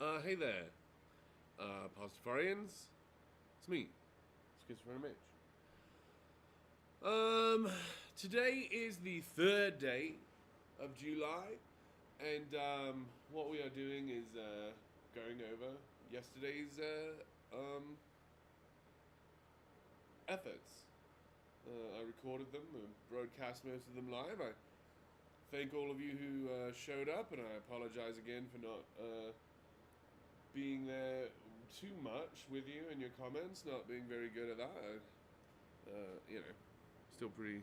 Hey there, Pastafarians. It's me, Schizophrenic Mitch. Today is the third day of July, and what we are doing is going over yesterday's efforts. I recorded them and broadcast most of them live. I thank all of you who showed up, and I apologize again for not being there too much with you and your comments, not being very good at that. Still pretty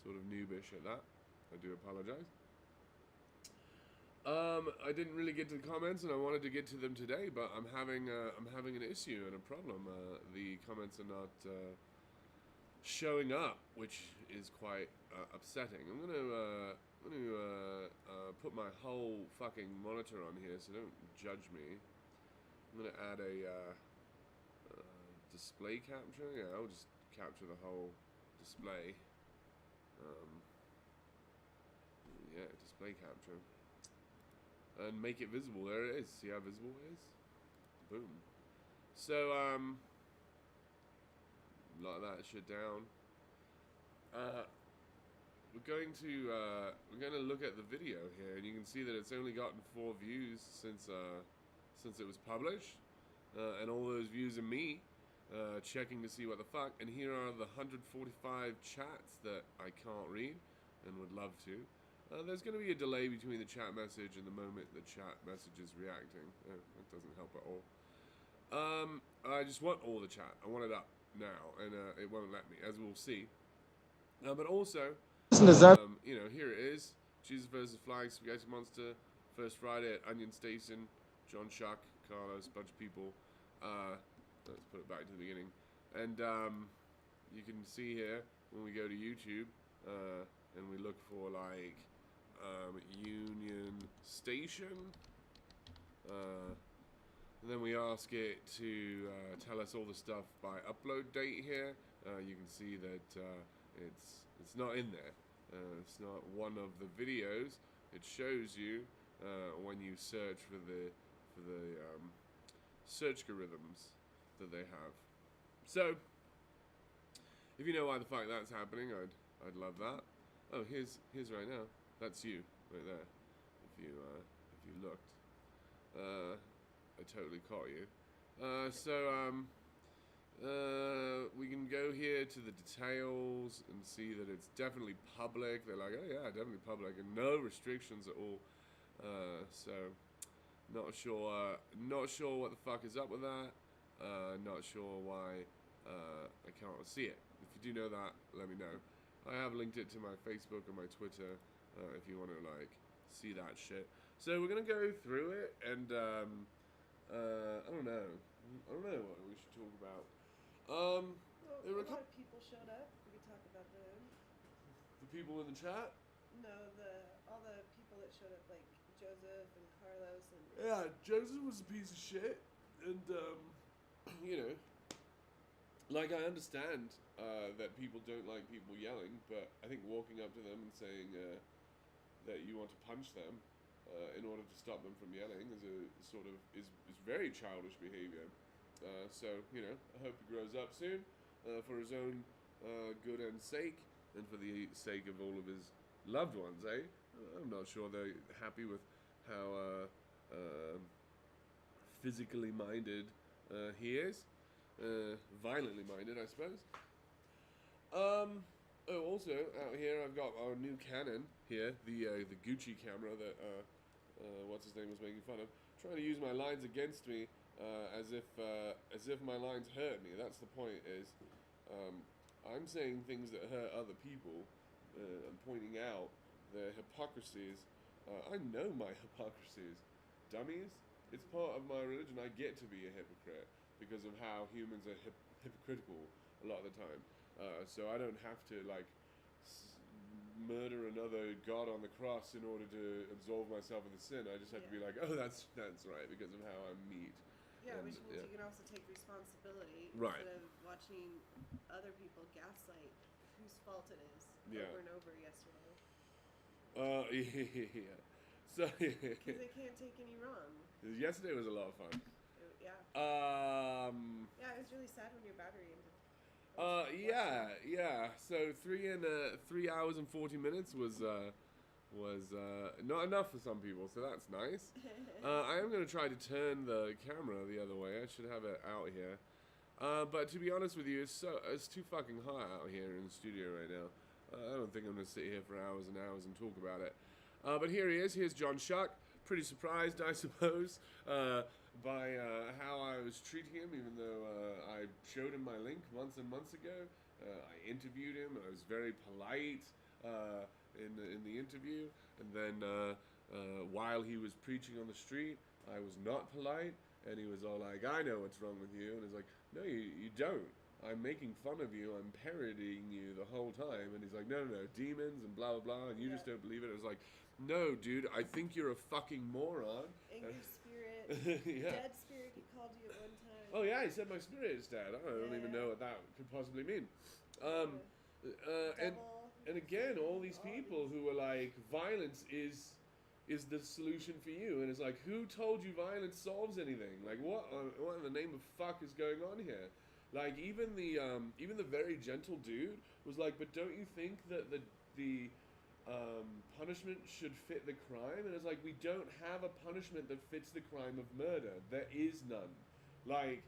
sort of noobish at that. I do apologize. I didn't really get to the comments, and I wanted to get to them today, but I'm having an issue and a problem. The comments are not showing up, which is quite upsetting. I'm gonna put my whole fucking monitor on here, so don't judge me. I'm gonna add a display capture. Yeah, I'll just capture the whole display. Display capture. And make it visible. There it is. See how visible it is? Boom. So, lock that shit down. We're going to look at the video here, and you can see that it's only gotten 4 views since it was published, and all those views are me checking to see what the fuck. And here are the 145 chats that I can't read and would love to. There's going to be a delay between the chat message and the moment the chat message is reacting. That doesn't help at all. I just want all the chat. I want it up now, and it won't let me, as we'll see. But also, here it is. Jesus vs. Flying Spaghetti Monster, First Friday at Onion Station, John Choque, Carlos, bunch of people. Let's put it back to the beginning. And you can see here, when we go to YouTube, and we look for, like, Union Station, and then we ask it to tell us all the stuff by upload date here. You can see that it's not in there. It's not one of the videos. It shows you when you search for the search algorithms that they have. So if you know why the fuck that's happening, I'd love that. Oh, here's right now. That's you right there. If you looked, I totally caught you. We can go here to the details and see that it's definitely public. They're like, oh yeah, definitely public, and no restrictions at all. So not sure what the fuck is up with that. Not sure why I can't see it. If you do know that, let me know. I have linked it to my Facebook and my Twitter if you want to see that shit. So we're gonna go through it, and I don't know what we should talk about. There were a lot of people showed up. We could talk about them. The people in the chat? No, all the people that showed up, like Joseph and Carlos and. Yeah, Joseph was a piece of shit, and I understand that people don't like people yelling, but I think walking up to them and saying that you want to punch them in order to stop them from yelling is very childish behavior. So I hope he grows up soon for his own good and sake, and for the sake of all of his loved ones. I'm not sure they're happy with how physically minded he is. Violently minded, I suppose. Also out here I've got our new Canon here, the Gucci camera that what's his name was making fun of, trying to use my lines against me as if my lines hurt me. That's the point. Is I'm saying things that hurt other people and pointing out their hypocrisies. I know my hypocrisies, dummies. It's part of my religion. I get to be a hypocrite because of how humans are hypocritical a lot of the time. So I don't have to murder another god on the cross in order to absolve myself of the sin. I just have to be like, oh, that's right, because of how I'm meat. Yeah, which means you can also take responsibility right. Instead of watching other people gaslight whose fault it is over and over yesterday. Yeah. So Because they can't take any wrong. yesterday was a lot of fun. Yeah. Yeah, it was really sad when your battery ended. Yeah. So 3 hours and 40 minutes was not enough for some people, so that's nice. I am going to try to turn the camera the other way. I should have it out here. But to be honest with you, it's too fucking hot out here in the studio right now. I don't think I'm going to sit here for hours and hours and talk about it. But here he is. Here's John Choque. Pretty surprised, I suppose, by how I was treating him, even though I showed him my link months and months ago. I interviewed him, and I was very polite in the interview. And then while he was preaching on the street, I was not polite, and he was all like, "I know what's wrong with you," and it's like, "No, you don't. I'm making fun of you. I'm parodying you the whole time." And he's like, no, demons and blah, blah, blah, and you just don't believe it. I was like, no, dude, I think you're a fucking moron. Angry spirit. Yeah. Dead spirit, he called you at one time. Oh, yeah, he said my spirit is dead. I don't even know what that could possibly mean. And again, all these people who are like, violence is the solution for you. And it's like, who told you violence solves anything? Like, what in the name of fuck is going on here? Like, even the very gentle dude was like, but don't you think that the punishment should fit the crime? And it's like, we don't have a punishment that fits the crime of murder. There is none. Like,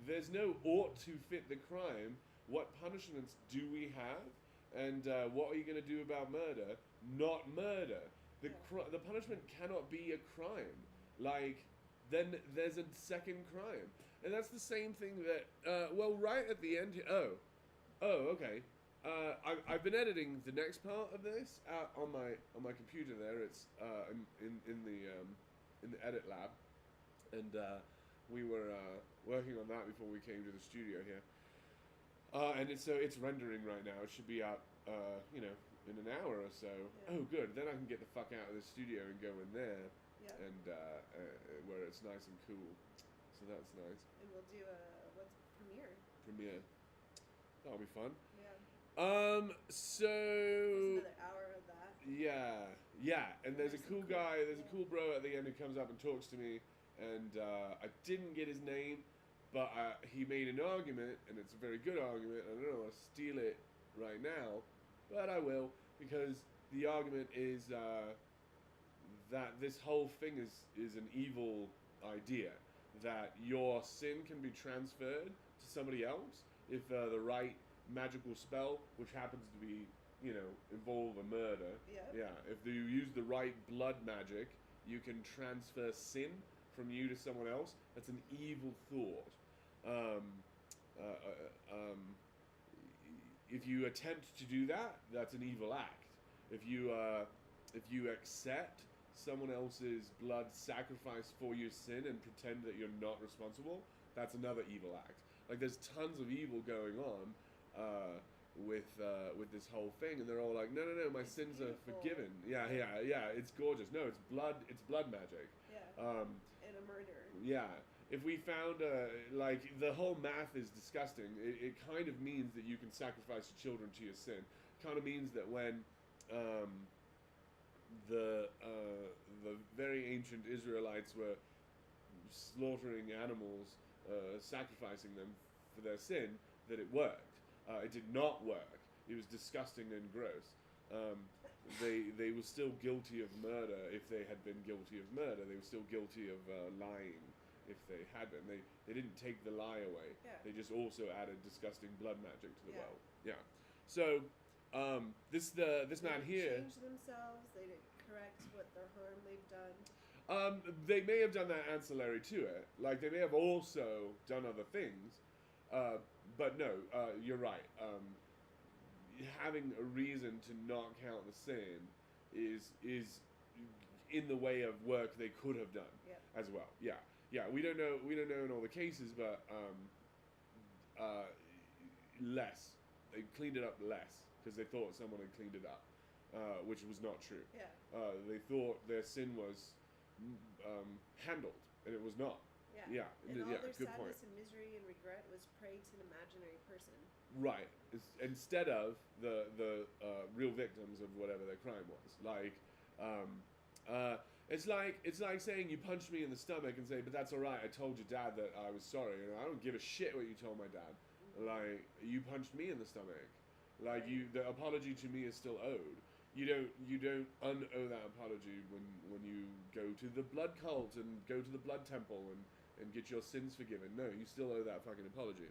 there's no ought to fit the crime. What punishments do we have? And what are you going to do about murder? Not murder. The punishment cannot be a crime. Like, then there's a second crime. And that's the same thing that, right at the end here, okay. I've been editing the next part of this on my computer there. It's in the edit lab, and we were working on that before we came to the studio here. And it's rendering right now. It should be up, in an hour or so. Yeah. Oh, good. Then I can get the fuck out of the studio and go in there, and where it's nice and cool. So that's nice. And we'll do premiere. Premiere. That'll be fun. Yeah. So. There's another hour of that. Yeah. And there's a cool guy. There's a cool bro at the end who comes up and talks to me, and I didn't get his name, but he made an argument, and it's a very good argument. I don't want to steal it right now, but I will, because the argument is that this whole thing is an evil idea. That your sin can be transferred to somebody else if the right magical spell, which happens to be, involve a murder. Yeah. If you use the right blood magic, you can transfer sin from you to someone else. That's an evil thought. If you attempt to do that, that's an evil act. If you accept someone else's blood sacrifice for your sin and pretend that you're not responsible, that's another evil act. Like, there's tons of evil going on with this whole thing, and they're all like, no, my sins are forgiven. Yeah, it's gorgeous. No, it's blood magic. Yeah. And a murder. Yeah. If we found, the whole math is disgusting. It kind of means that you can sacrifice your children to your sin. It kind of means that when the very ancient Israelites were slaughtering animals, sacrificing them for their sin, that it worked. It did not work. It was disgusting and gross. They were still guilty of murder if they had been guilty of murder. They were still guilty of lying if they had been. They didn't take the lie away. Yeah. They just also added disgusting blood magic to the world. Yeah. So this man here. They changed themselves. They didn't correct what their harm they've done. They may have done that ancillary to it. Like, they may have also done other things. But no, you're right. Having a reason to not count the sin is in the way of work they could have done as well. Yeah. We don't know in all the cases, but less. They cleaned it up less because they thought someone had cleaned it up, which was not true. Yeah. They thought their sin was handled, and it was not. Yeah. And all their good sadness point. and misery and regret was prayed to an imaginary person. Right. Instead of the real victims of whatever their crime was. Like, It's like saying you punched me in the stomach and say, but that's all right. I told your dad that I was sorry, and I don't give a shit what you told my dad. Like, you punched me in the stomach. Like, the apology to me is still owed. You don't unowe that apology when you go to the blood cult and go to the blood temple and get your sins forgiven. No, you still owe that fucking apology.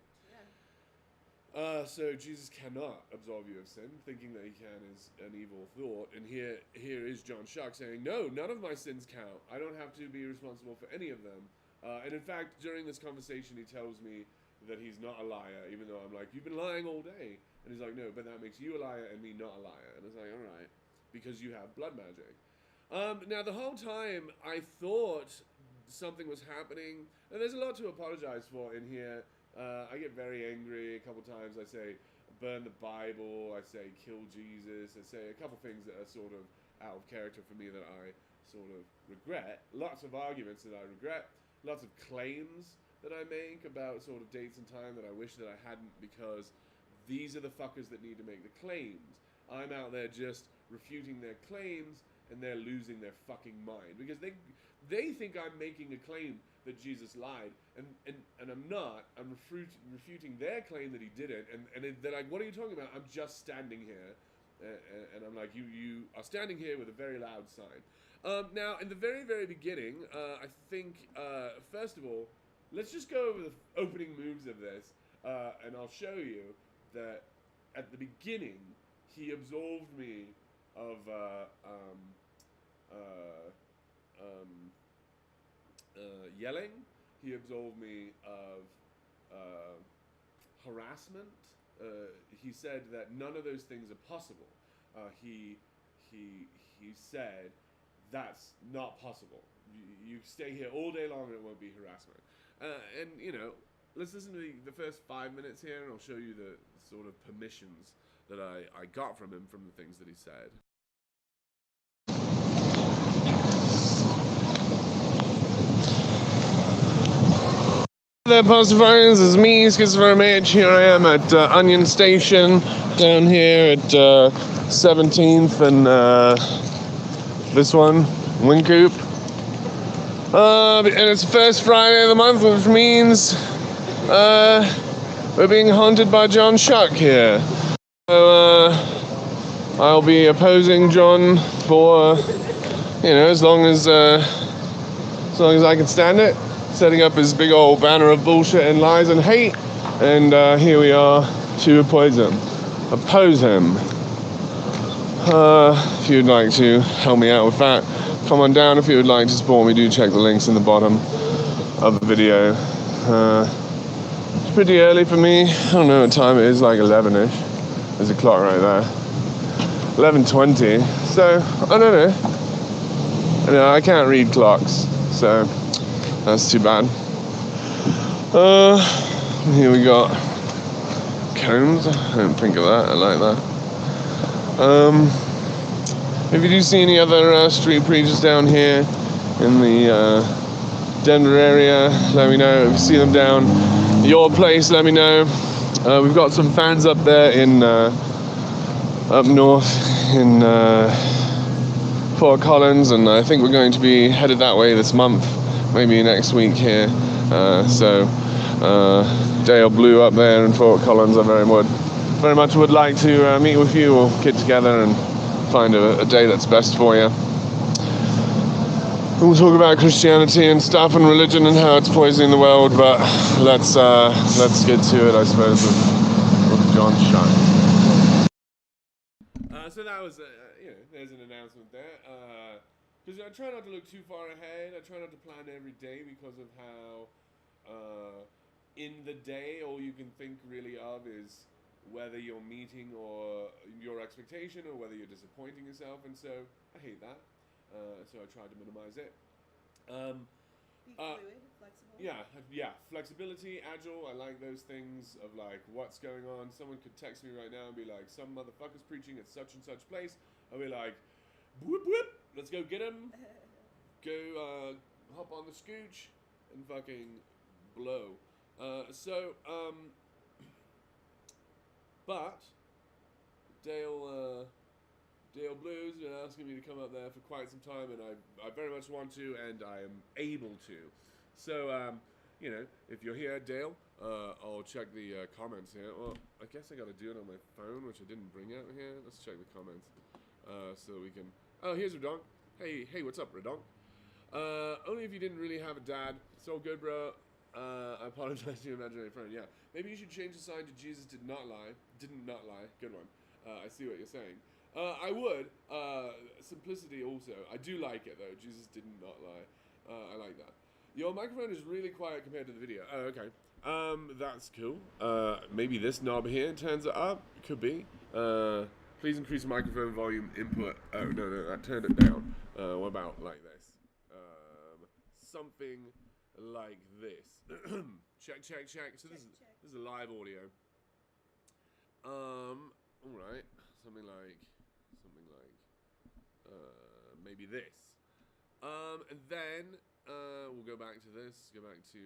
So Jesus cannot absolve you of sin. Thinking that he can is an evil thought. And here is John Choque saying, no, none of my sins count. I don't have to be responsible for any of them. And in fact, during this conversation, he tells me that he's not a liar, even though I'm like, you've been lying all day. And he's like, no, but that makes you a liar and me not a liar. And it's like, all right, because you have blood magic. Now, the whole time, I thought something was happening. And there's a lot to apologize for in here. I get very angry a couple times. I say, burn the Bible. I say, kill Jesus. I say a couple things that are sort of out of character for me that I sort of regret. Lots of arguments that I regret. Lots of claims that I make about sort of dates and time that I wish that I hadn't, because these are the fuckers that need to make the claims. I'm out there just refuting their claims, and they're losing their fucking mind, because they think I'm making a claim that Jesus lied, and I'm not. I'm refuting their claim that he didn't, and they're like, what are you talking about? I'm just standing here, and I'm like, you are standing here with a very loud sign. Now, in the very, very beginning, I think, first of all, let's just go over the opening moves of this, and I'll show you that at the beginning, he absolved me of yelling. He absolved me of harassment. He said that none of those things are possible. He said that's not possible. You stay here all day long and it won't be harassment. And you know, let's listen to the first 5 minutes here, and I'll show you the sort of permissions that I got from him from the things that he said. There, Pastafarians, it's me, Schizophrenic. Here I am at Onion Station, down here at 17th and this one, Wincoop. And it's the first Friday of the month, which means we're being haunted by John Choque here. So I'll be opposing John for, as long as I can stand it. Setting up his big old banner of bullshit and lies and hate, and here we are to oppose him. If you'd like to help me out with that, come on down. If you would like to support me, do check the links in the bottom of the video. It's pretty early for me. I don't know what time it is, like 11ish. There's a clock right there. 11:20. So I don't know. I can't read clocks, so that's too bad. Here we got cones. I didn't think of that. I like that. If you do see any other street preachers down here in the Denver area, let me know. If you see them down your place, let me know. We've got some fans up there in up north in Fort Collins, and I think we're going to be headed that way this month. Maybe next week here. Dale Blue up there in Fort Collins, I very much would like to meet with you or get together and find a day that's best for you. We'll talk about Christianity and stuff and religion and how it's poisoning the world, but let's get to it, I suppose, with John Choque. So that was, there's an announcement there. Because I try not to look too far ahead. I try not to plan every day because of how in the day all you can think really of is whether you're meeting or your expectation or whether you're disappointing yourself. And so I hate that. So I try to minimize it. Be fluid, flexible. Yeah. Flexibility, agile. I like those things of like what's going on. Someone could text me right now and be like, some motherfucker's preaching at such and such place. I'll be like, whoop whoop. Let's go get him, go hop on the scooch, and fucking blow. But Dale Dale Blues been asking me to come up there for quite some time, and I very much want to, and I am able to. So, if you're here, Dale, I'll check the comments here. Well, I guess I got to do it on my phone, which I didn't bring out here. Let's check the comments so we can. Oh, here's Redonk. Hey, what's up, Redonk? Only if you didn't really have a dad. It's all good, bro. I apologize to your imaginary friend. Yeah, maybe you should change the sign to Jesus did not lie. Didn't not lie. Good one. I see what you're saying. I would. Simplicity also. I do like it, though. Jesus did not lie. I like that. Your microphone is really quiet compared to the video. Oh, okay. That's cool. Maybe this knob here turns it up. Could be. Please increase microphone volume input. Oh, no, that turned it down. What about like this? Something like this. check. So this is a live audio. All right. Something like maybe this. And then we'll go back to this. Go back to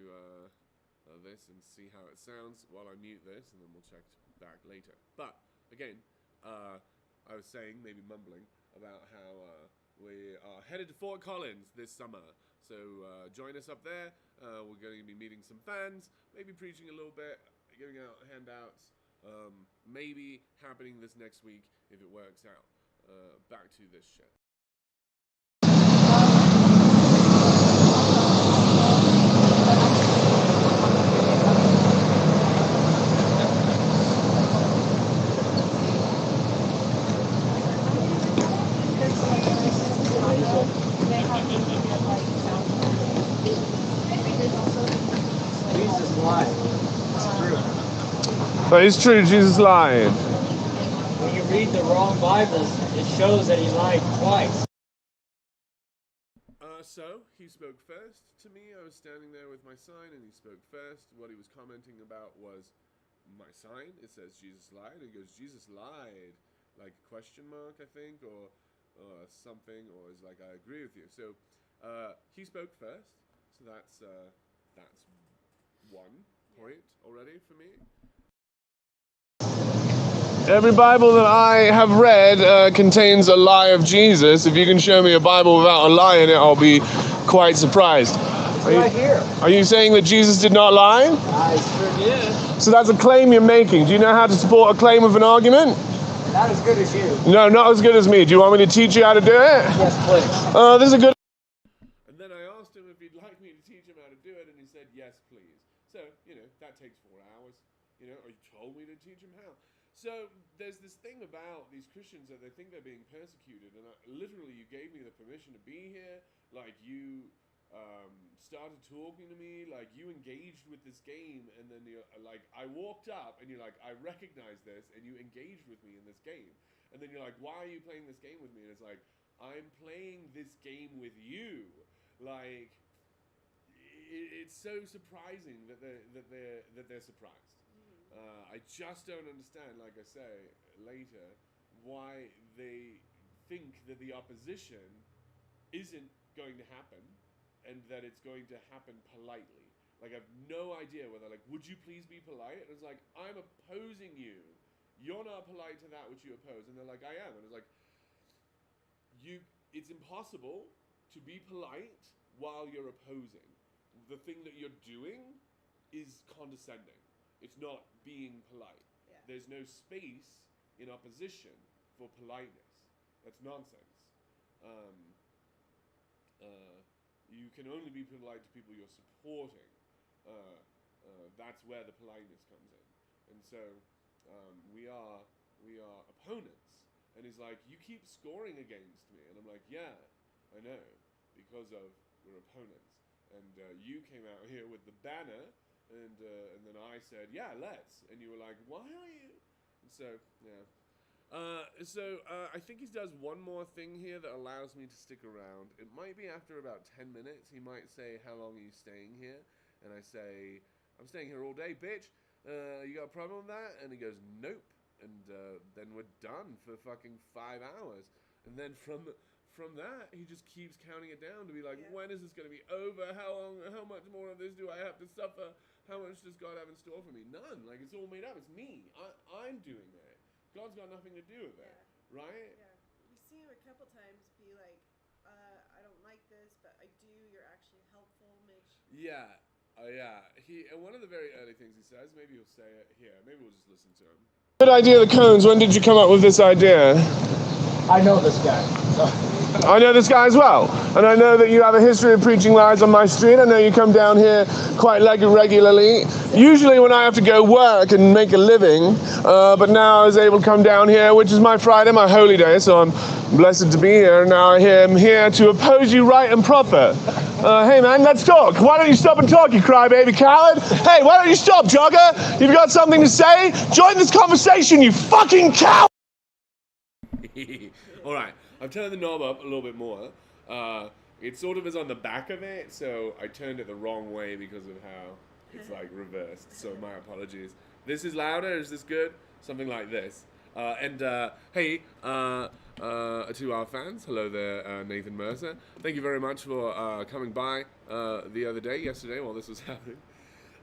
this and see how it sounds while I mute this, and then we'll check back later. But again, I was saying, maybe mumbling about how we are headed to Fort Collins this summer. So join us up there. We're going to be meeting some fans, maybe preaching a little bit, giving out handouts. Maybe happening this next week if it works out. Back to this shit. But it's true, Jesus lied. When you read the wrong Bibles, it shows that he lied twice. So, he spoke first to me. I was standing there with my sign, and he spoke first. What he was commenting about was my sign. It says Jesus lied. He goes, Jesus lied. Like a question mark, I think, or something, or is like, I agree with you. So, he spoke first. So that's one point already for me. Every Bible that I have read contains a lie of Jesus. If you can show me a Bible without a lie in it, I'll be quite surprised. Right here. Are you saying that Jesus did not lie? I sure did. So that's a claim you're making. Do you know how to support a claim with an argument? Not as good as you. No, not as good as me. Do you want me to teach you how to do it? Yes, please. This is a good... And then I asked him if he'd like me to teach him how to do it, and he said, yes, please. So, that takes 4 hours. Or you told me to teach him how. So there's this thing about these Christians that they think they're being persecuted, and literally you gave me the permission to be here, like you started talking to me, like you engaged with this game, and then you're like, I walked up and you're like, I recognize this, and you engaged with me in this game, and then you're like, why are you playing this game with me? And it's like, I'm playing this game with you. Like, it's so surprising that they're surprised. I just don't understand, like I say later, why they think that the opposition isn't going to happen and that it's going to happen politely. Like, I have no idea whether, like, would you please be polite? And it's like, I'm opposing you. You're not polite to that which you oppose. And they're like, I am. And it's like, it's impossible to be polite while you're opposing. The thing that you're doing is condescending. It's not being polite. Yeah. There's no space in opposition for politeness. That's nonsense. You can only be polite to people you're supporting. That's where the politeness comes in. And so we are opponents. And he's like, you keep scoring against me. And I'm like, yeah, I know, because we're opponents. And you came out here with the banner. And then I said, yeah, let's. And you were like, why are you? And so, yeah. I think he does one more thing here that allows me to stick around. It might be after about 10 minutes. He might say, how long are you staying here? And I say, I'm staying here all day, bitch. You got a problem with that? And he goes, nope. And then we're done for fucking 5 hours. And then from that, he just keeps counting it down to be like, when is this going to be over? How much more of this do I have to suffer? How much does God have in store for me? None. Like, it's all made up. It's me. I'm doing it. God's got nothing to do with it. Right? Yeah. We seen him a couple times be like, I don't like this, but I do. You're actually helpful, Mitch. Yeah. Yeah. One of the very early things he says, maybe he'll say it here. Maybe we'll just listen to him. Good idea, the cones. When did you come up with this idea? I know this guy. I know this guy as well, and I know that you have a history of preaching lies on my street. I know you come down here quite regularly. Usually when I have to go work and make a living, but now I was able to come down here, which is my Friday, my holy day, so I'm blessed to be here. Now I am here to oppose you right and proper. Hey man, let's talk. Why don't you stop and talk, you crybaby coward? Hey, why don't you stop, jogger? You've got something to say? Join this conversation, you fucking coward! All right. I've turned the knob up a little bit more. It sort of is on the back of it, so I turned it the wrong way because of how it's like reversed. So my apologies. This is louder. Is this good? Something like this. Hey, to our fans, hello there, Nathan Mercer. Thank you very much for coming by yesterday while this was happening.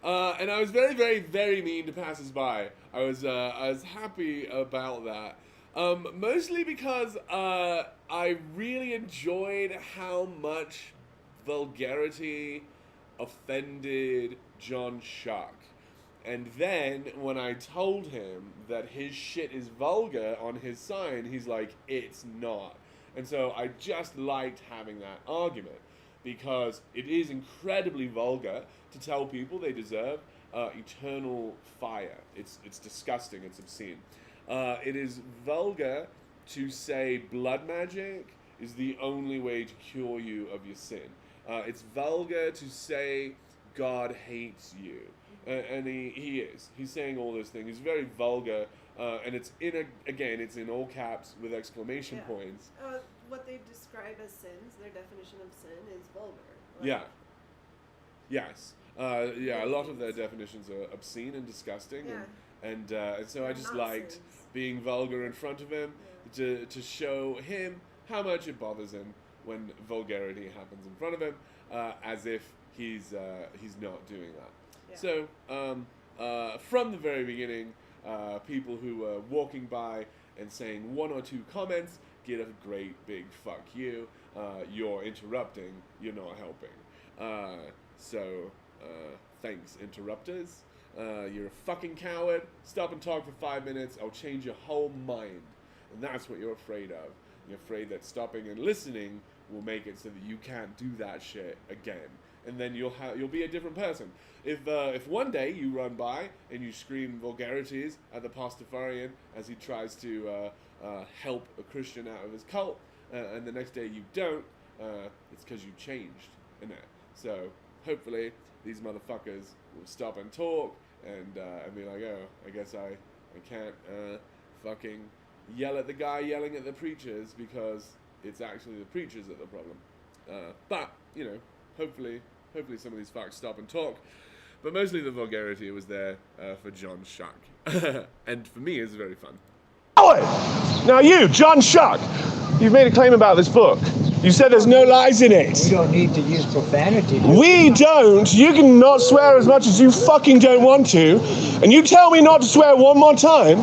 And I was very, very, very mean to passers-by. I was happy about that. Mostly because I really enjoyed how much vulgarity offended John Choque. And then when I told him that his shit is vulgar on his sign, he's like, it's not. And so I just liked having that argument because it is incredibly vulgar to tell people they deserve eternal fire. It's disgusting. It's obscene. It is vulgar to say blood magic is the only way to cure you of your sin. It's vulgar to say God hates you. And he is. He's saying all those things. He's very vulgar. And it's it's in all caps with exclamation points. What they describe as sins, their definition of sin is vulgar. Yeah. Yes. A lot of their definitions are obscene and disgusting. Yeah. And so I just liked sins. Being vulgar in front of him to show him how much it bothers him when vulgarity happens in front of him, as if he's not doing that. Yeah. So from the very beginning, people who were walking by and saying one or two comments get a great big fuck you. You're interrupting. You're not helping. Thanks, interrupters. You're a fucking coward. Stop and talk for 5 minutes. I'll change your whole mind. And that's what you're afraid of. You're afraid that stopping and listening will make it so that you can't do that shit again. And then you'll be a different person. If one day you run by and you scream vulgarities at the Pastafarian as he tries to help a Christian out of his cult, and the next day you don't, it's because you changed, innit? So hopefully these motherfuckers will stop and talk and be like, oh, I guess I can't fucking yell at the guy yelling at the preachers because it's actually the preachers that are the problem. But, hopefully some of these fucks stop and talk. But mostly the vulgarity was there for John Choque. And for me, it's very fun. Now you, John Choque, you've made a claim about this book. You said there's no lies in it. We don't need to use profanity. We don't. You can not swear as much as you fucking don't want to. And you tell me not to swear one more time,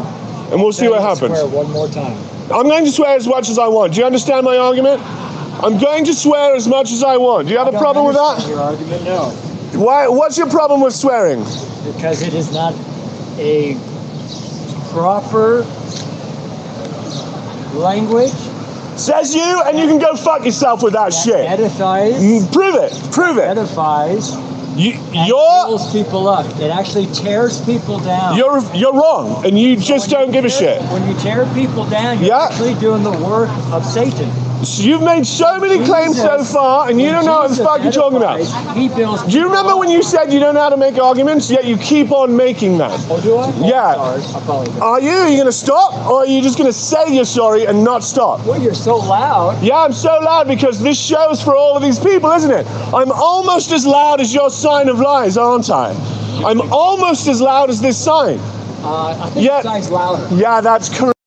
and we'll see what happens. Swear one more time. I'm going to swear as much as I want. Do you understand my argument? I'm going to swear as much as I want. Do you have a problem with that? Your argument, no. Why? What's your problem with swearing? Because it is not a proper language. Says you, and you can go fuck yourself with that shit. Edifies. Prove it. Prove it. Edifies. You're builds people up. It actually tears people down. You're wrong, and you just don't give a shit. When you tear people down, you're actually doing the work of Satan. So you've made so many claims so far, and you don't know what the fuck you're talking about. He builds. Do you remember when you said you don't know how to make arguments, yet you keep on making them? Oh, do I? Yeah. Sorry. Are you going to stop, or are you just going to say you're sorry and not stop? Well, you're so loud. Yeah, I'm so loud because this show's for all of these people, isn't it? I'm almost as loud as your sign of lies, aren't I? I'm almost as loud as this sign. I think the sign's louder. Yeah, that's correct.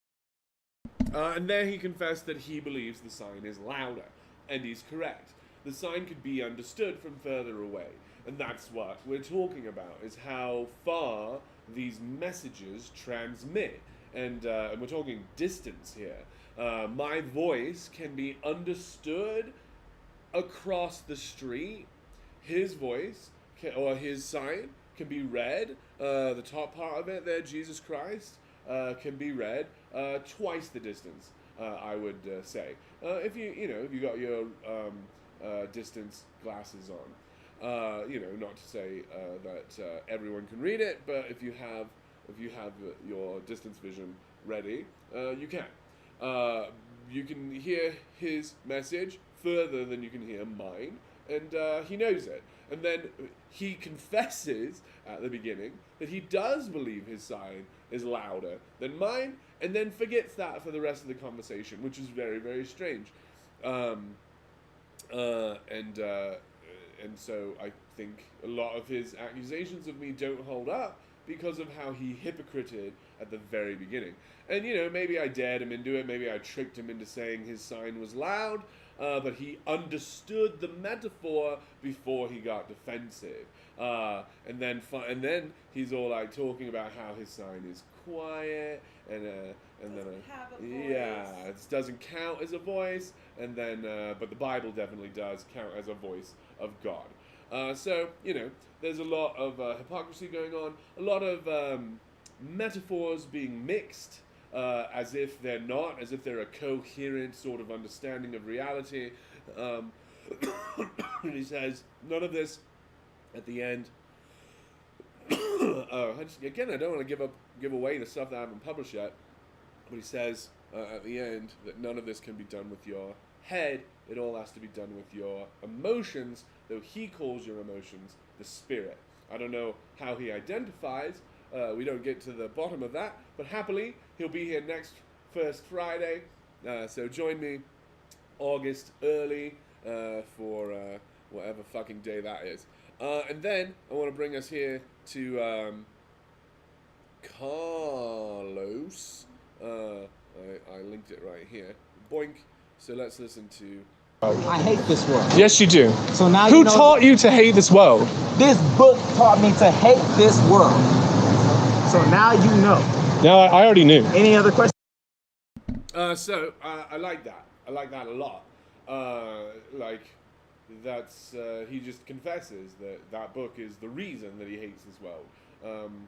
And there he confessed that he believes the sign is louder, and he's correct. The sign could be understood from further away, and that's what we're talking about, is how far these messages transmit, and we're talking distance here. My voice can be understood across the street. His voice or his sign can be read. The top part of it there, Jesus Christ, can be read twice the distance. I would say, if you got your distance glasses on. Not to say that everyone can read it, but if you have your distance vision ready, you can. You can hear his message further than you can hear mine, and he knows it. And then he confesses at the beginning that he does believe his sign is louder than mine, and then forgets that for the rest of the conversation, which is very, very strange. And so I think a lot of his accusations of me don't hold up because of how he hypocrited at the very beginning. And, maybe I dared him into it. Maybe I tricked him into saying his sign was loud. But he understood the metaphor before he got defensive. And then he's all like talking about how his sign is quiet and then have a voice. Yeah, it doesn't count as a voice, and then but the Bible definitely does count as a voice of God. So there's a lot of hypocrisy going on, a lot of metaphors being mixed. As if they're not, as if they're a coherent sort of understanding of reality. And he says, none of this at the end. I don't want to give away the stuff that I haven't published yet. But he says at the end that none of this can be done with your head. It all has to be done with your emotions, though he calls your emotions the spirit. I don't know how he identifies. We don't get to the bottom of that, but happily, he'll be here next first Friday. So join me August early for whatever fucking day that is. And then I want to bring us here to Carlos. I linked it right here. Boink. So let's listen to... I hate this world. Yes, you do. So now Who taught you to hate this world? This book taught me to hate this world. So now you know. No, I already knew. Any other questions? So I like that. I like that a lot. He just confesses that book is the reason that he hates this world.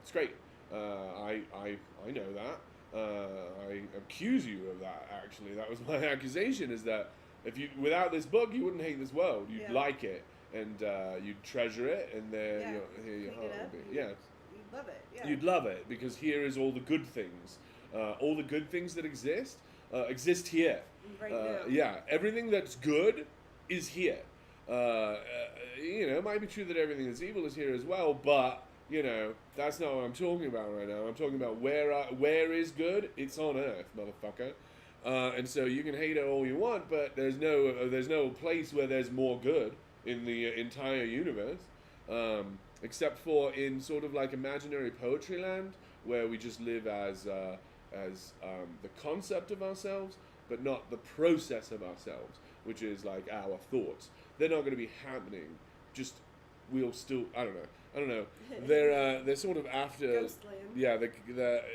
It's great. I know that. I accuse you of that. Actually, that was my accusation. Is that without this book, you wouldn't hate this world. You'd like it, and you'd treasure it, and here your heart would be. Yeah. You'd love it. Yeah. You'd love it because here is all the good things. All the good things that exist here. Right now. Yeah, everything that's good is here. It might be true that everything that's evil is here as well, but that's not what I'm talking about right now. I'm talking about where is good. It's on earth, motherfucker. And so you can hate it all you want, but there's no place where there's more good in the entire universe. Except for in sort of like imaginary poetry land, where we just live as the concept of ourselves, but not the process of ourselves, which is like our thoughts. They're not going to be happening. Just we'll still. I don't know. They're sort of after. Ghostland. Yeah.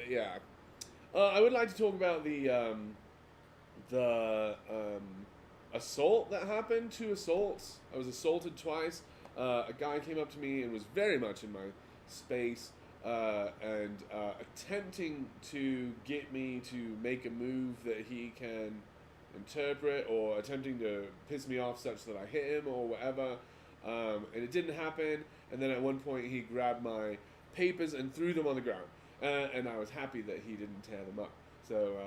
Yeah. I would like to talk about the assault that happened. 2 assaults. I was assaulted twice. A guy came up to me and was very much in my space and attempting to get me to make a move that he can interpret, or attempting to piss me off such that I hit him or whatever. And it didn't happen. And then at one point he grabbed my papers and threw them on the ground. And I was happy that he didn't tear them up. So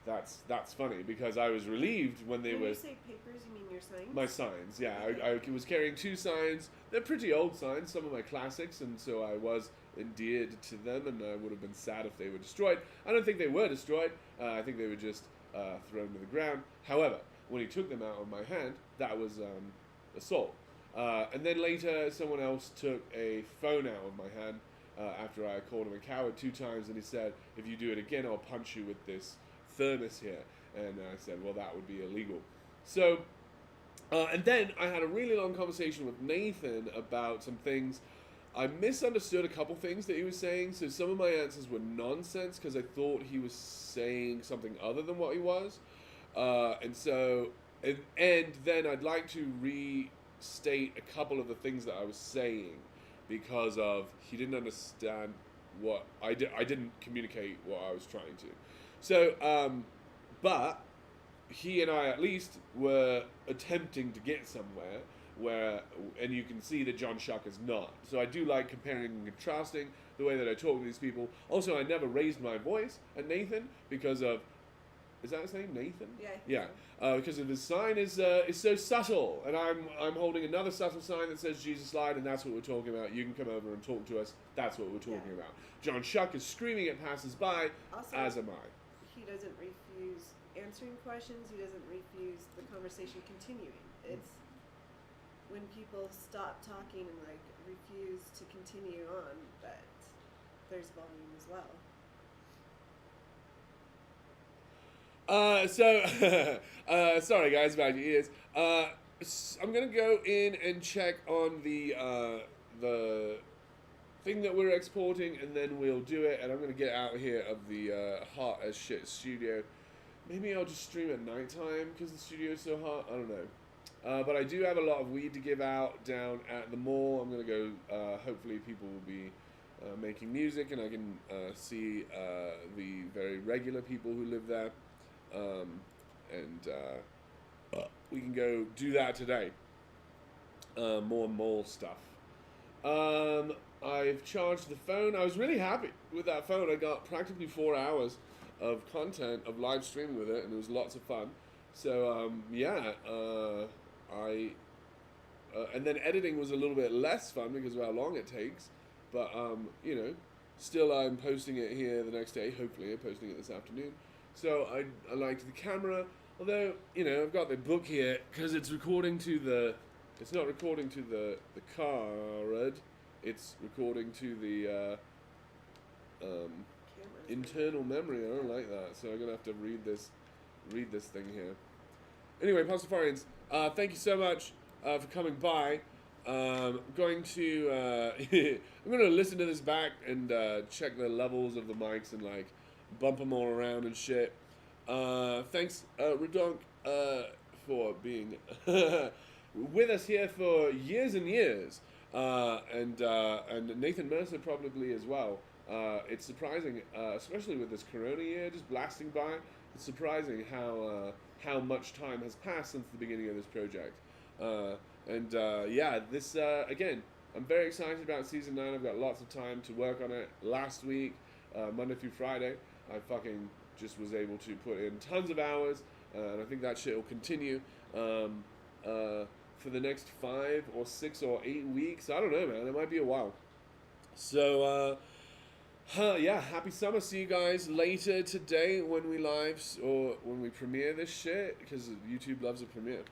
that's funny, because I was relieved when they were... When you say papers, you mean your signs? My signs, yeah. I was carrying 2 signs. They're pretty old signs, some of my classics, and so I was endeared to them, and I would have been sad if they were destroyed. I don't think they were destroyed. I think they were just thrown to the ground. However, when he took them out of my hand, that was assault. And then later, someone else took a phone out of my hand after I called him a coward 2 times, and he said, "If you do it again, I'll punch you with this thermos here." And I said, well, that would be illegal. So, and then I had a really long conversation with Nathan about some things. I misunderstood a couple things that he was saying, so some of my answers were nonsense because I thought he was saying something other than what he was. And then I'd like to restate a couple of the things that I was saying because of he didn't understand what I did. I didn't communicate what I was trying to. So, but he and I at least were attempting to get somewhere where, and you can see that John Choque is not. So I do like comparing and contrasting the way that I talk to these people. Also, I never raised my voice at Nathan because of, is that his name, Nathan? Yeah. Yeah. Because of his sign is so subtle, and I'm holding another subtle sign that says Jesus lied, and that's what we're talking about. You can come over and talk to us. That's what we're talking about. John Choque is screaming at passers-by, Also, as am I. he doesn't refuse answering questions. He doesn't refuse the conversation continuing. It's when people stop talking and like refuse to continue on that there's volume as well. Sorry guys about your ears. I'm gonna go in and check on the thing that we're exporting, and then we'll do it. And I'm gonna get out here of the hot as shit studio. Maybe I'll just stream at nighttime because the studio is so hot. I don't know. But I do have a lot of weed to give out down at the mall. I'm gonna go. Hopefully, people will be making music, and I can see the very regular people who live there. We can go do that today. More mall stuff. I've charged the phone. I was really happy with that phone. I got practically 4 hours of content of live streaming with it, and it was lots of fun. So and then editing was a little bit less fun because of how long it takes. But still I'm posting it here the next day. Hopefully, I'm posting it this afternoon. So I liked the camera, although, I've got the book here because it's recording to the, it's not recording to the card, it's recording to the internal memory. I don't like that, so I'm going to have to read this thing here. Anyway, Pastafarians, thank you so much for coming by. I'm going to listen to this back and check the levels of the mics and like bump them all around and shit. Thanks, Redonk, for being with us here for years and years, and Nathan Mercer probably as well. It's surprising, especially with this Corona year just blasting by. It's surprising how much time has passed since the beginning of this project. This again, I'm very excited about season 9. I've got lots of time to work on it. Last week, Monday through Friday, I fucking just was able to put in tons of hours, and I think that shit will continue for the next 5 or 6 or 8 weeks. I don't know, man. It might be a while. So, happy summer. See you guys later today when we live or when we premiere this shit, because YouTube loves a premiere.